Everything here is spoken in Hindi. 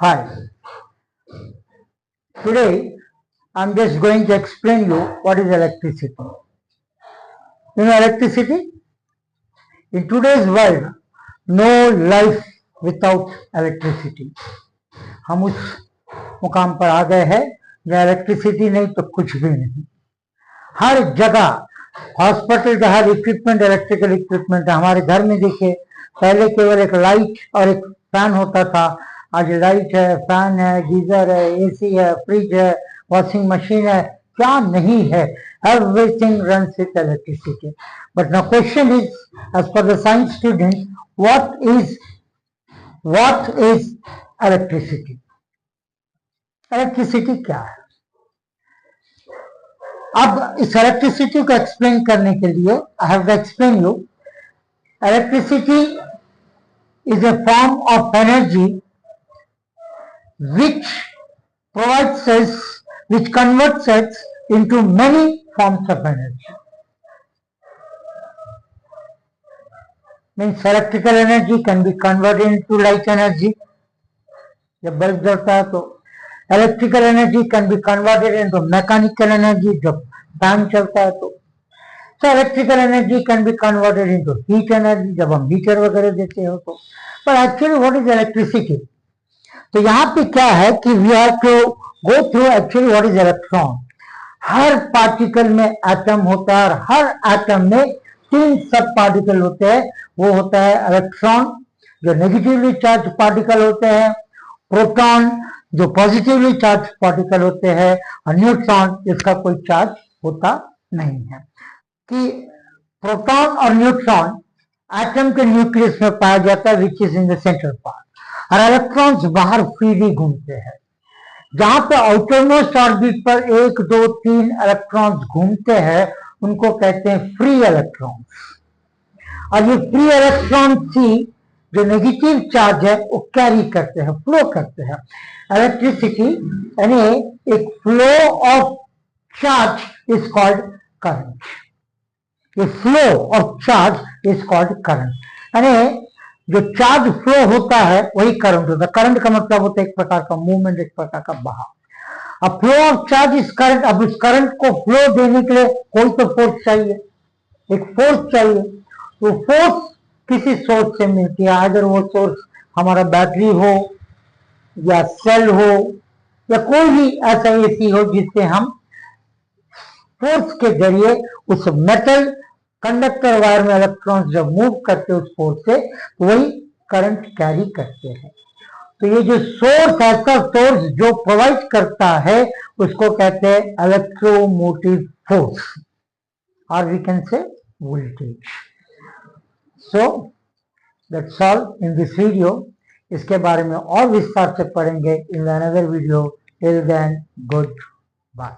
Hi, today I'm just going to explain you what is electricity. You know electricity? In today's world, no life without electricity. हम उस मुकाम पर आ गए हैं जहाँ इलेक्ट्रिसिटी नहीं तो कुछ भी नहीं. हर जगह हॉस्पिटल का हर इक्विपमेंट इलेक्ट्रिकल इक्विपमेंट है. हमारे घर में देखिए, पहले केवल एक लाइट और एक फैन होता था. आज लाइट है, फैन है, गीजर है, एसी है, फ्रिज है, वॉशिंग मशीन है, क्या नहीं है. Everything runs with electricity. But now question is, as per the science student, what is electricity? Electricity क्या है? अब इस इलेक्ट्रिसिटी को एक्सप्लेन करने के लिए I have to explain you. Electricity is a form of energy which converts us into many forms of energy. Means electrical energy can be converted into light energy. जब बल्ब जलता है तो electrical energy can be converted into mechanical energy. जब फैन चलता है तो So electrical energy can be converted into heat energy जब हम हीटर वगैरह देते हो तो. But actually what is electricity? तो यहाँ पे क्या है कि we have to go through actually what is electron. Her particle में एटम होता है और हर एटम में 3 सब पार्टिकल होते हैं. वो होता है इलेक्ट्रॉन जो नेगेटिवली चार्ज पार्टिकल होते हैं, प्रोटॉन जो पॉजिटिवली चार्ज पार्टिकल होते हैं, और न्यूट्रॉन जिसका कोई चार्ज होता नहीं है. कि प्रोटॉन और न्यूट्रॉन एटम के न्यूक्लियस में पाया जाता है which is in the central part, और इलेक्ट्रॉन्स बाहर फ्रीली घूमते हैं. जहां पे आउटरमोस्ट ऑर्बिट पर 1, 2, 3 इलेक्ट्रॉन्स घूमते हैं उनको कहते हैं फ्री इलेक्ट्रॉन्स. और ये फ्री इलेक्ट्रॉन्स ही जो नेगेटिव चार्ज है वो कैरी करते हैं, फ्लो करते हैं. इलेक्ट्रिसिटी यानी एक flow of charge is called current. The flow of charge is called current. यानी जो चार्ज फ्लो होता है वही करंट होता है. करंट का मतलब होता है एक प्रकार का मूवमेंट, एक प्रकार का बहाव. अब flow of charge is current. अब उस करंट को फ्लो देने के लिए कोई तो फोर्स चाहिए, एक फोर्स चाहिए. तो फोर्स किसी सोर्स से मिलती है. अगर वो सोर्स हमारा बैटरी हो या सेल हो या कोई भी ऐसा एसी हो जिससे हम फोर्स के जरिए उस मेटल कंडक्टर वायर में इलेक्ट्रॉन्स जब मूव करते हैं उस फोर्स से तो वही करंट कैरी करते हैं. तो ये जो सोर्स ऐसा सोर्स जो प्रोवाइड करता है उसको कहते हैं इलेक्ट्रोमोटिव फोर्स, और we can say voltage. So that's all in this video. इसके बारे में और विस्तार से पढ़ेंगे in another video. Till then good bye.